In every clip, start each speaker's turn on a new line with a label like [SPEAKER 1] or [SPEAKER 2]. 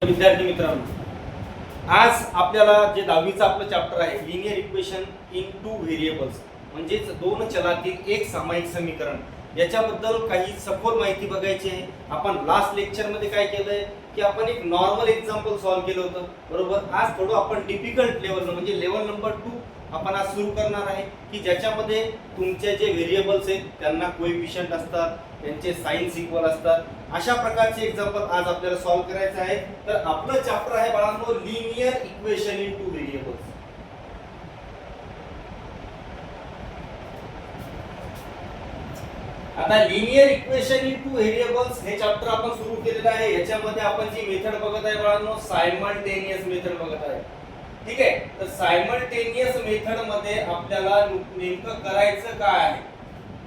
[SPEAKER 1] विद्यार्थी मित्रांनो, आज आपल्याला जे 10वीचं आपलं चॅप्टर आहे linear equation in two variables म्हणजेच दोन चलातील एक सामायिक समीकरण याच्याबद्दल काही सखोल माहिती बघायची आहे. आपण लास्ट लेक्चर मध्ये काय केलंय की आपण एक नॉर्मल एक्झाम्पल सॉल्व्ह केलं होतं, बरोबर. आज थोडं आपण डिफिकल्ट लेवल म्हणजे लेवल नंबर 2 आपण आज सुरू करणार आहे की ज्याच्यामध्ये तुमचे जे व्हेरिएबल्स आहेत त्यांना कोएफिशियंट असतात, त्यांचे साइन्स इक्वल असतात. अशा प्रकारचे एक्झाम्पल आज आपल्याला सॉल्व्ह करायचं आहे. तर आपलं चॅप्टर आहे बाळांनो linear equation in two variables. आता linear equation in two variables हे चॅप्टर आपण सुरू केलेलं आहे. याच्यामध्ये आपण जी मेथड बघत आहे बाळांनो सायमल्टेनियस मेथड बघत आहे. ठीक आहे. तर सायमल्टेनियस मेथड मध्ये आपल्याला नेमकं करायचं काय आहे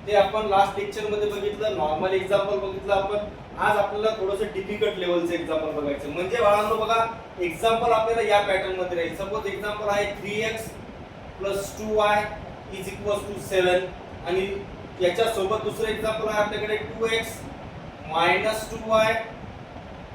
[SPEAKER 1] ते आपण लास्ट लेक्चर मध्ये बघितलं, नॉर्मल एक्झाम्पल बघितलं आपण. आज आपल्याला थोडंसं डिफिकल्ट लेवलचं एक्झाम्पल बघायचं. म्हणजे बाळांनो बघा, एक्झाम्पल आपल्याला या पॅटर्न मध्ये राहील. सपोज एक्झाम्पल आहे 3x + 2y = 7 आणि याच्या सोबत दुसरं एक्झाम्पल आहे आपल्याकडे 2x - 2y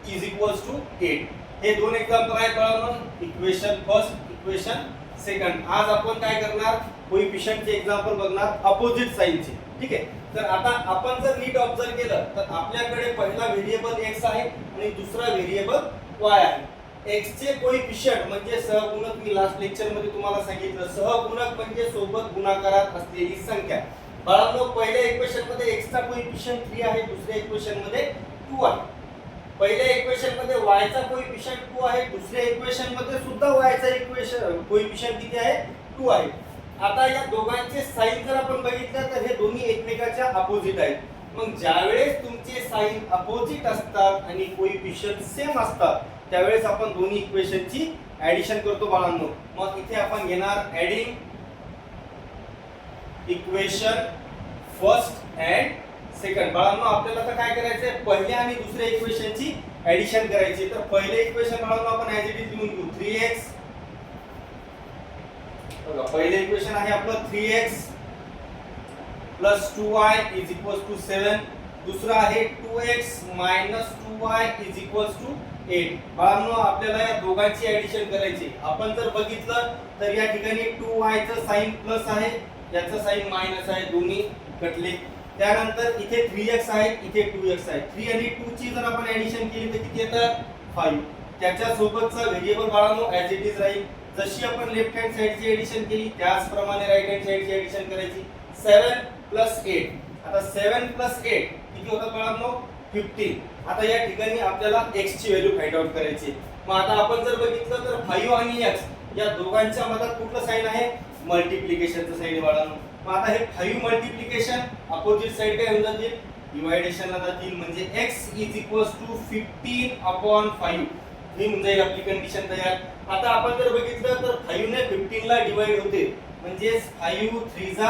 [SPEAKER 1] = 8. हे दोन एक्झाम्पल आहेत बाळांनो, इक्वेशन फर्स्ट, इक्वेशन सेकंड. आज आपण काय करणार, कोएफिशियंटचे एक्झाम्पल बघणार, अपोजिट साइनचे. ठीक आहे. तर आता आपण जर नीट ऑब्झर्व केलं तर आपल्याकडे पहिला व्हेरिएबल x आहे आणि दुसरा व्हेरिएबल y आहे. x चे कोएफिशियंट म्हणजे सहगुणक, मी लास्ट लेक्चर मध्ये तुम्हाला सांगितलं, सहगुणक म्हणजे सोबत गुणाकारात असलेली संख्या. बाळांनो पहिल्या इक्वेशन मध्ये x चा कोएफिशियंट 3 आहे, दुसऱ्या इक्वेशन मध्ये 2 आहे. पहिल्या इक्वेशन मध्ये y चा कोएफिशियंट 2 आहे, दुसऱ्या इक्वेशन मध्ये सुद्धा y चा कोएफिशियंट किती आहे, 2 आहे. आता या दोघांचे साइन जर आपण बघितलं तर हे दोन्ही एकमेकाच्या अपोजिट आहेत. मग ज्यावेळेस तुमचे साइन अपोजिट असतात आणि कोएफिशियंट सेम असतात त्यावेळेस आपण दोन्ही इक्वेशनची ऍडिशन करतो बाळांनो. मग इथे आपण घेणार adding equation first and second. बाळांनो आपल्याला आता काय करायचंय, पहिल्या आणि दुसऱ्या इक्वेशनची ऍडिशन करायची. तर पहिले इक्वेशन बाळांनो आपण ऍज इट इज लिहून घेऊ, 3x. बघा पहिले इक्वेशन आहे आपलं 3x + 2y = 7. दुसरं आहे 2x - 2y = 8. बाळांनो आपल्याला या दोघांची ऍडिशन करायची. आपण जर बघितलं तर या ठिकाणी 2y चं साइन प्लस आहे, याचं साइन मायनस आहे, दोन्ही कटले. त्यानंतर इथे 3x आहे, इथे 2x आहे. 3 आणि 2 ची जर आपण ऍडिशन केली तर किती येतं, 5. त्याच्या सोबतचा व्हेरिएबल बाळांनो ऍज इट इज राहील. जशी आपण लेफ्ट हँड साइडची ऍडिशन केली त्याचप्रमाणे राइट हँड साइडची ऍडिशन करायची. 7 + 8. आता 7 + 8 किती होतं बाळांनो, 15. आता या ठिकाणी आपल्याला x ची व्हॅल्यू फाइंड आउट करायची. मग आता आपण जर बघितलं तर 5 आणि x या दोघांच्या मध्ये कुठलं साइन आहे, मल्टिप्लिकेशनचं साइन बाळांनो. मग आता हे 5 मल्टिप्लिकेशन अपोजिट साइड काय होऊन जातील, डिवायडेशनला जातील. म्हणजे x = 15/5 ही होऊन जाईल आपली कंडिशन तयार. आता आपण जर बघितलं तर 5 ने 15 ला डिवाइड होते म्हणजे 5 3 जा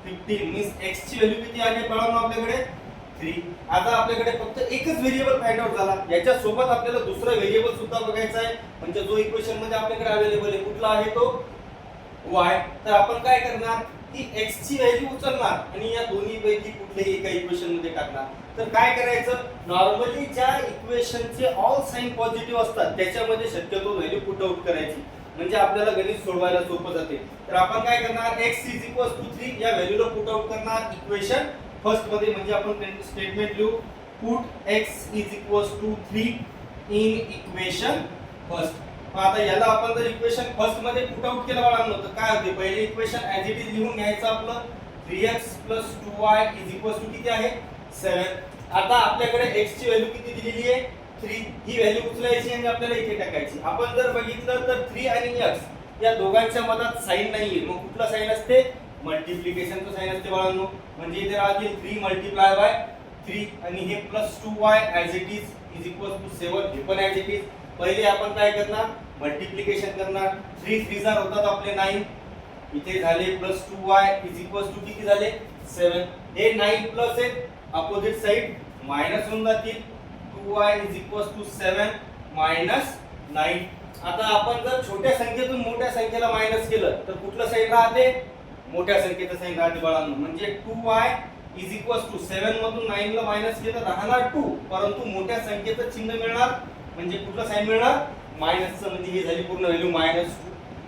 [SPEAKER 1] 15 मीन्स x ची व्हॅल्यू किती आली बाळांनो आपल्याकडे, 3. आता आपल्याकडे फक्त एकच व्हेरिएबल फाइंड आउट झाला. याच्या सोबत आपल्याला दुसरा व्हेरिएबल सुद्धा बघायचा आहे. म्हणजे जो इक्वेशन मध्ये आपल्याकडे अवेलेबल आहे कुठला आहे तो y. तर आपण काय करणार की x ची व्हॅल्यू उचलणार आणि या दोन्ही पैकी कुठल्याही एका इक्वेशन मध्ये टाकणार. तर काय करायचं, नॉर्मली ज्या इक्वेशनचे ऑल साइन पॉझिटिव्ह असतात त्याच्यामध्ये शक्यतो व्हॅल्यू पुट आउट करायची, म्हणजे आपल्याला गणित सोडवायला सोपं जाते. तर आपण काय करणार, x = 3 या व्हॅल्यूला पुट आउट करणार इक्वेशन फर्स्ट मध्ये. म्हणजे आपण स्टेटमेंट लिहू, put x = 3 in equation first. आता याला आपण जर इक्वेशन फर्स्ट मध्ये पुट आउट केलं बाळांनो तर काय होते, पहिले इक्वेशन ऍज इट इज लिहून घ्यायचं आपलं. 3x + 2y = किती आहे, 7. आता आपल्याकडे x ची व्हॅल्यू किती दिलेली आहे, 3. ही व्हॅल्यू उचलायची आणि आपल्याला इथे टाकायची. आपण जर बघितलं तर 3 आणि x या दोघांच्या मधात साइन नाहीये. मग कुठला साइन असते, मल्टिप्लिकेशनचं साइन असते बाळांनो. म्हणजे इथे राहतील 3 × 3 आणि हे +2y ऍज इट इज = 7. हे पण ऍज इट इज. पहिले आपण काय करणार, मल्टिप्लिकेशन करणार. 3 3 जा होतात आपले 9. इथे झाले +2y = किती झाले, 7. हे 9 प्लस आहेत, अपोजिट साइड मायनस होऊन जातील. 2y = 7 - 9. आता आपण जर छोट्या संख्येतून मोठ्या संख्येला मायनस केलं तर कुठलं साइन राहते, मोठ्या संख्येचं साइन राहते बाळांनो. म्हणजे 2y = 7 मधून 9 ला मायनस केलं राहणार 2, परंतु मोठ्या संख्येचं चिन्ह मिळणार म्हणजे कुठलं साइन मिळणार मायनसचं, म्हणजे ही झाली पूर्ण व्हॅल्यू -2.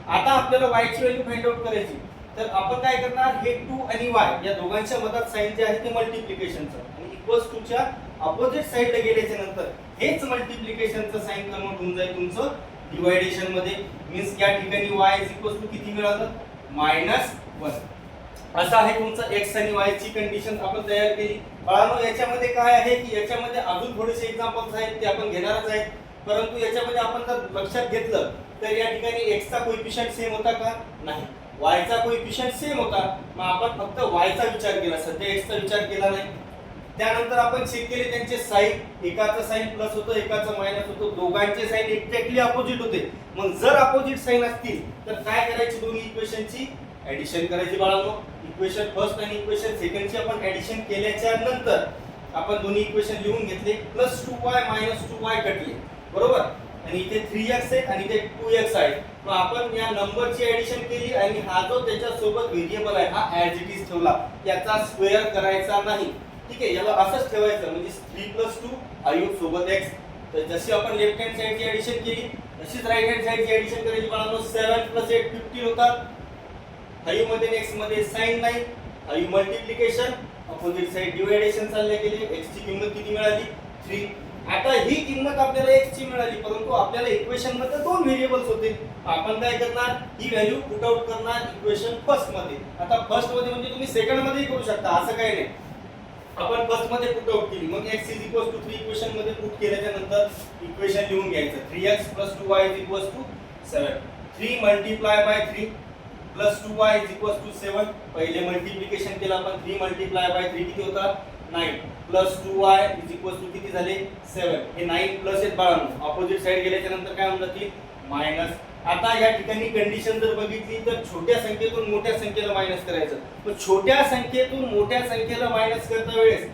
[SPEAKER 1] आता आपल्याला y ची व्हॅल्यू फाइंड आउट करायची. तर आपण काय करणार, हे 2 आणि y या दोघांच्या मधात साइन जे आहे ते मल्टिप्लिकेशनचं आणि इक्वल्स टू च्या अपोजिट साइडला गेल्याच्या नंतर हेच मल्टिप्लिकेशनचं साइन कन्वर्ट होऊन जाईल तुमचं डिवायडेशन मध्ये. मीन्स या ठिकाणी y किती मिळालं -1. असं आहे तुमचं x आणि y ची कंडिशन आपण तयार केली. बाळांनो याच्यामध्ये काय आहे की याच्यामध्ये अजून थोडेसे एक्झाम्पल्स आहेत ते आपण घेणारच आहेत, परंतु याच्यामध्ये आपण जर लक्षात घेतलं तर या ठिकाणी x चा कोएफिशिएंट सेम होता का, नाही. y चा कोएफिशिएंट सेम होता, मग आपण फक्त y चा विचार केला, सध्या x चा विचार केला नाही. त्यानंतर आपण चेक केले त्यांचे साइन, एकाचं साइन प्लस होतं एकाचं मायनस होतं, दोघांचे साइन एक्झॅक्टली अपोजिट होते. मग जर अपोजिट साइन असतील तर काय करायची, दोन्ही इक्वेशनची ऍडिशन करायची बाळांनो. इक्वेशन फर्स्ट आणि इक्वेशन सेकंडची आपण ऍडिशन केल्याच्या नंतर आपण दोन्ही इक्वेशन लिहून घेतले, +2y -2y कटले, बरोबर. आणि इथे 3x आहे आणि इथे 2x आहे. मग आपण या नंबरची ऍडिशन केली आणि हा जो त्याच्या सोबत व्हेरिएबल आहे हा ऍज इट इज ठेवला, याचा स्क्वेअर करायचा नाही. ठीक आहे, याला असंच ठेवायचं, म्हणजे 3 + 2 आयु सोबत x. तर जशी आपण लेफ्ट हँड साइडची ऍडिशन केली तशीच राइट हँड साइडची ऍडिशन करायची बाळांनो. 7 + 8 15 होतात. 5 मध्ये आणि x मध्ये साइन नाही, आयु मल्टिप्लिकेशन, अपोजिट साइड डिवायडेशन चालले गेले. x ची किंमत किती मिळाली 3. आता ही किंमत आपल्याला x ची मिळाली, परंतु आपल्याला इक्वेशन मध्ये दोन व्हेरिएबल्स होते. आपण काय करणार, ही व्हॅल्यू पुट आउट करणार इक्वेशन फर्स्ट मध्ये. आता फर्स्ट मध्ये म्हणजे तुम्ही सेकंड मध्ये करू शकता, असं काही नाही. आपण फर्स्ट मध्ये पुट आउट केली, मग x 3 इक्वेशन मध्ये पुट केल्याच्या नंतर इक्वेशन लिहून घ्यायचं. 3x + 2y = 7. 3 × 3 + 2y = 7. पहिले मल्टिप्लिकेशन केलं आपण, 3 × 3 किती होतात 9 + 2y = किती झाले 7. हे 9 प्लस आहेत बाळांनो, अपोजिट साइड गेल्याच्या नंतर काय होऊन जातील मायनस. आता या ठिकाणी कंडिशन जर बघितली तर छोट्या संख्येतून मोठ्या संख्येला मायनस करायचं. पण छोट्या संख्येतून मोठ्या संख्येला मायनस करता वेळेस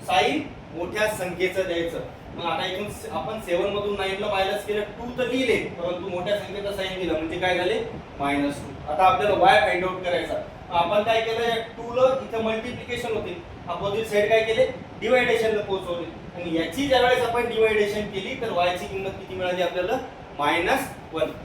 [SPEAKER 1] साइन मोठ्या संख्येचं द्यायचं. मग आता इथून आपण 7 मधून 9 ला मायनस केलं, 2 तर लिहिले परंतु मोठ्या संख्येचा साइन दिला म्हणजे काय झाले -2. आता आपल्याला y फाइंड आउट करायचा. आपण काय केलं, या 2 ला इथे मल्टिप्लिकेशन होते, अपोजिट साइड काय केले डिवायडेशनला पोहोचवले आणि याची ज्यावेळेस आपण डिवायडेशन केली तर y ची किंमत किती मिळाली आपल्याला -1.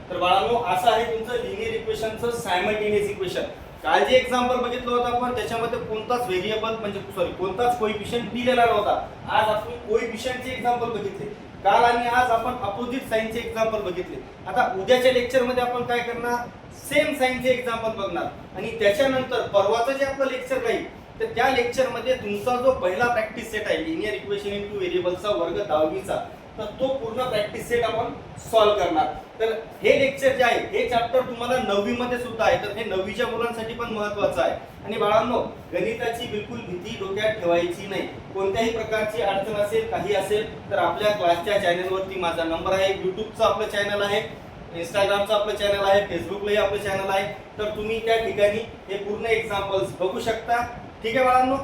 [SPEAKER 1] तर बाळांनो असं आहे तुमचं लिनियर इक्वेशनचं सायमल्टेनियस इक्वेशन. काल जे एक्झाम्पल बघितलं होतं आपण त्याच्यामध्ये कोणताच व्हेरिएबल म्हणजे कोणताच कोएफिशिएंट दिलेला नव्हता. आज आपण कोएफिशिएंटचे एक्झाम्पल बघितले, काल आणि आज आपण अपोजिट साइनचे एक्झाम्पल बघितले. आता उद्याच्या लेक्चर मध्ये आपण काय करणार, सेम साइनचे एक्झाम्पल बघणार आणि त्याच्यानंतर परवाचं जे आपलं लेक्चर राहील तर त्या लेक्चर मध्ये तुमचा जो पहिला प्रॅक्टिस सेट आहे लिनियर इक्वेशन इनटू व्हेरिएबलचा वर्ग 10वीचा, तर तो पूर्ण प्रॅक्टिस सेट आपण सॉल्व्ह करणार. तर हे लेक्चर जे आहे हे चॅप्टर तुम्हाला 9वी मध्ये सुद्धा आहे, तर हे 9वीच्या मुलांसाठी पण महत्त्वाचं आहे. आणि बाळांनो गणिताची बिलकुल भीती डोक्यात ठेवायची नाही. कोणत्याही प्रकारची अडचण असेल काही असेल तर आपल्या क्लासच्या चॅनलवरती माझा नंबर आहे, युट्यूबचं आपलं चॅनल आहे, इंस्टाग्रामचं आपलं चॅनल आहे, फेसबुकलाही आपलं चॅनल आहे. तर तुम्ही त्या ठिकाणी हे पूर्ण एक्झाम्पल्स बघू शकता. ठीक आहे बाळांनो.